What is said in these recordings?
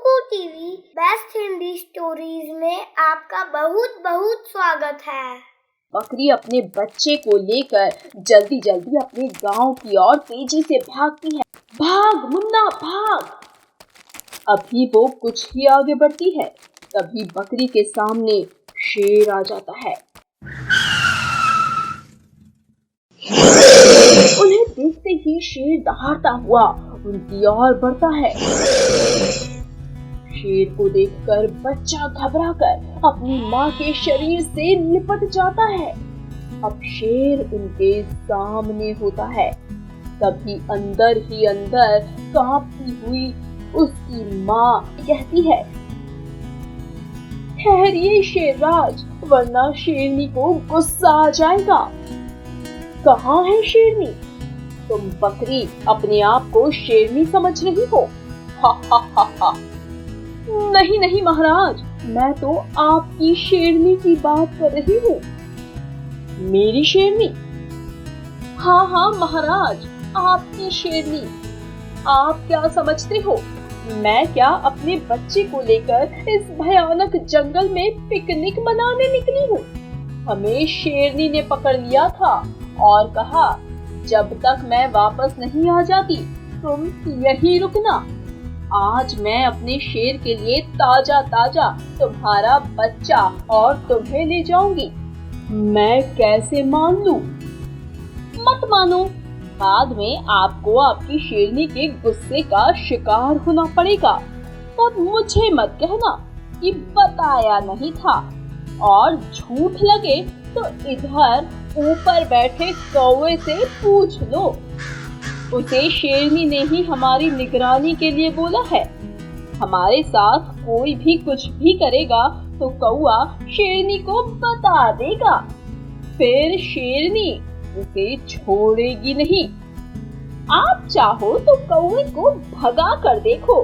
Kuku TV best Hindi stories में आपका बहुत बहुत स्वागत है। बकरी अपने बच्चे को लेकर जल्दी जल्दी अपने गांव की ओर तेजी से भागती है। भाग मुन्ना भाग। अभी वो कुछ ही आगे बढ़ती है, तभी बकरी के सामने शेर आ जाता है। उन्हें देखते ही शेर दहाड़ता हुआ उनकी ओर बढ़ता है। शेर को देखकर बच्चा घबराकर अपनी माँ के शरीर से लिपट जाता है। अब शेर उनके सामने होता है, तभी अंदर ही अंदर कांपती हुई उसकी माँ कहती है, ठहरिए शेरराज, वरना शेरनी को गुस्सा आ जाएगा। कहाँ है शेरनी? तुम बकरी अपने आप को शेरनी समझ रही हो? हा हा हा हा। नहीं नहीं महाराज, मैं तो आपकी शेरनी की बात कर रही हूँ। मेरी शेरनी? हाँ हाँ महाराज, आपकी शेरनी। आप क्या समझते हो, मैं क्या अपने बच्चे को लेकर इस भयानक जंगल में पिकनिक मनाने निकली हूँ? हमें शेरनी ने पकड़ लिया था और कहा, जब तक मैं वापस नहीं आ जाती तुम यहीं रुकना। आज मैं अपने शेर के लिए ताजा ताजा तुम्हारा बच्चा और तुम्हें ले जाऊंगी। मैं कैसे मान लूं? मत मानो, बाद में आपको आपकी शेरनी के गुस्से का शिकार होना पड़ेगा। तब मुझे मत कहना कि बताया नहीं था, और झूठ लगे तो इधर ऊपर बैठे कौवे से पूछ लो। उसे शेरनी ने ही हमारी निगरानी के लिए बोला है। हमारे साथ कोई भी कुछ भी करेगा तो कौवा शेरनी को बता देगा, फिर शेरनी उसे छोड़ेगी नहीं। आप चाहो तो कौवे को भगा कर देखो,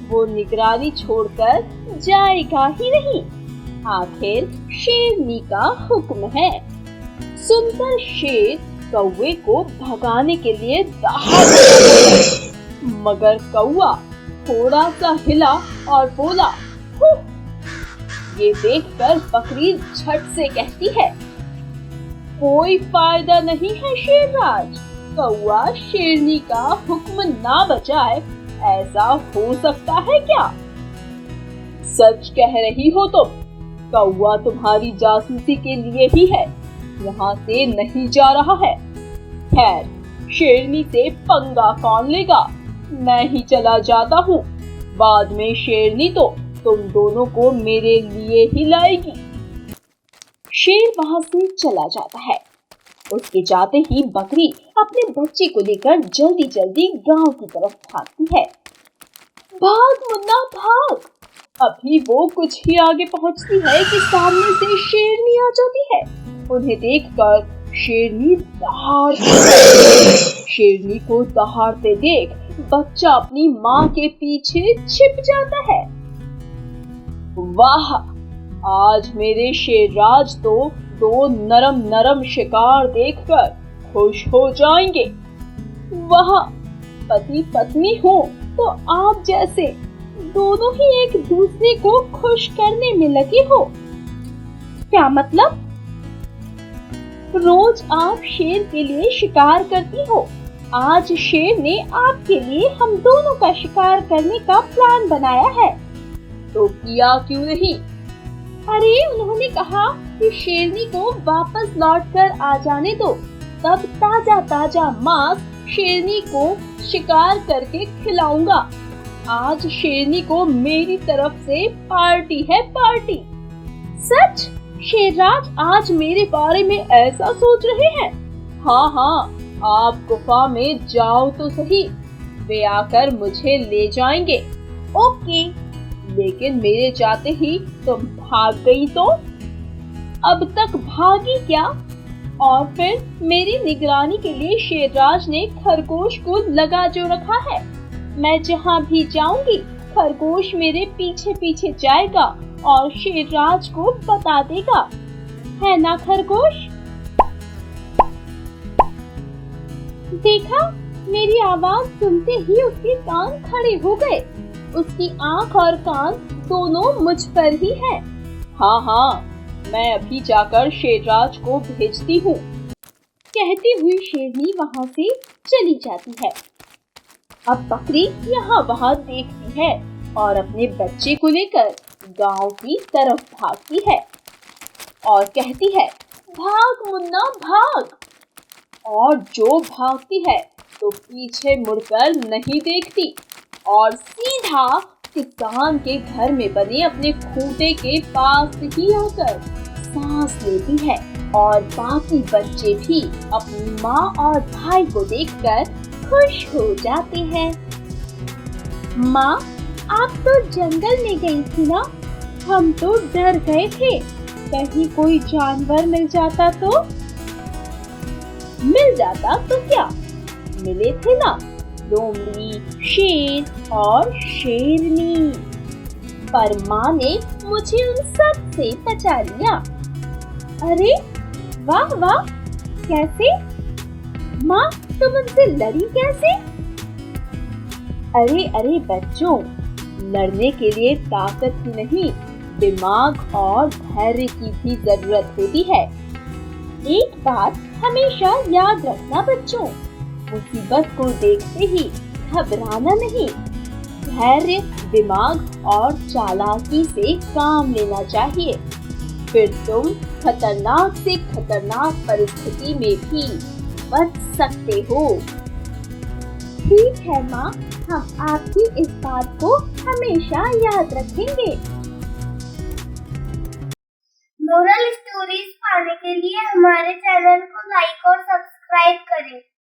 वो निगरानी छोड़कर जाएगा ही नहीं। आखिर शेरनी का हुक्म है। सुनकर शेर कौवे को भगाने के लिए दहाड़, मगर कौवा थोड़ा सा हिला और बोला, ये देखकर बकरी झट से कहती है, कोई फायदा नहीं है शेरराज, कौवा शेरनी का हुक्म ना बजाए, ऐसा हो सकता है क्या? सच कह रही हो तुम, कौवा तुम्हारी जासूसी के लिए ही है, यहाँ से नहीं जा रहा है। खैर, शेरनी से पंगा कौन लेगा, मैं ही चला जाता हूँ। बाद में शेरनी तो तुम दोनों को मेरे लिए ही लाएगी। शेर वहाँ से चला जाता है। उसके जाते ही बकरी अपने बच्चे को लेकर जल्दी जल्दी गांव की तरफ भागती है। भाग मुन्ना भाग। अभी वो कुछ ही आगे पहुंचती है कि सामने से शेरनी आ जाती है। उन्हें देखकर शेरनी शेरनी को दहाड़ते देख बच्चा अपनी माँ के पीछे छिप जाता है। वाह, आज मेरे शेरराज तो दो नरम नरम शिकार देखकर खुश हो जाएंगे। वाह, पति पत्नी हो तो आप जैसे दोनों ही एक दूसरे को खुश करने में लगे हो। क्या मतलब? रोज आप शेर के लिए शिकार करती हो, आज शेर ने आपके लिए हम दोनों का शिकार करने का प्लान बनाया है। तो किया क्यों नहीं? अरे उन्होंने कहा कि शेरनी को वापस लौटकर आ जाने दो, तब ताजा ताजा मांस शेरनी को शिकार करके खिलाऊंगा। आज शेरनी को मेरी तरफ से पार्टी है, पार्टी। सच? शेरराज आज मेरे बारे में ऐसा सोच रहे हैं? हाँ हाँ, आप गुफा में जाओ तो सही, वे आकर मुझे ले जाएंगे। ओके, लेकिन मेरे जाते ही तुम भाग गई तो? अब तक भागी क्या? और फिर मेरी निगरानी के लिए शेरराज ने खरगोश को लगा जो रखा है। मैं जहाँ भी जाऊंगी खरगोश मेरे पीछे पीछे जाएगा और शेरराज को बता देगा, है ना खरगोश? देखा, मेरी आवाज सुनते ही उसके कान खड़े हो गए। उसकी आंख और कान दोनों मुझ पर ही है। हाँ हाँ, मैं अभी जाकर शेरराज को भेजती हूँ। कहती हुई शेरनी वहाँ से चली जाती है। अब बकरी यहाँ वहाँ देखती है और अपने बच्चे को लेकर गांव की तरफ भागती है और कहती है, भाग मुन्ना भाग। और जो भागती है तो पीछे मुड़कर नहीं देखती और सीधा किसान के घर में बने अपने खूंटे के पास ही आकर सांस लेती है। और बाकी बच्चे भी अपनी माँ और भाई को देखकर खुश हो जाते हैं। माँ, आप तो जंगल में गई थी ना? हम तो डर गए थे, कहीं कोई जानवर मिल जाता तो? मिल जाता तो क्या, मिले थे ना, लोमड़ी, शेर और शेरनी। पर माँ ने मुझे उन सब से बचा लिया। अरे वाह वाह, कैसे? माँ, तुम उनसे लड़ी कैसे? अरे अरे बच्चों, लड़ने के लिए ताकत ही नहीं, दिमाग और धैर्य की भी जरूरत होती है। एक बात हमेशा याद रखना बच्चों, मुसीबत को देखते ही घबराना नहीं, धैर्य, दिमाग और चालाकी से काम लेना चाहिए। फिर तुम खतरनाक से खतरनाक परिस्थिति में भी बच सकते हो। ठीक है माँ, हम आपकी इस बात को हमेशा याद रखेंगे। मोरल स्टोरीज पाने के लिए हमारे चैनल को लाइक और सब्सक्राइब करें।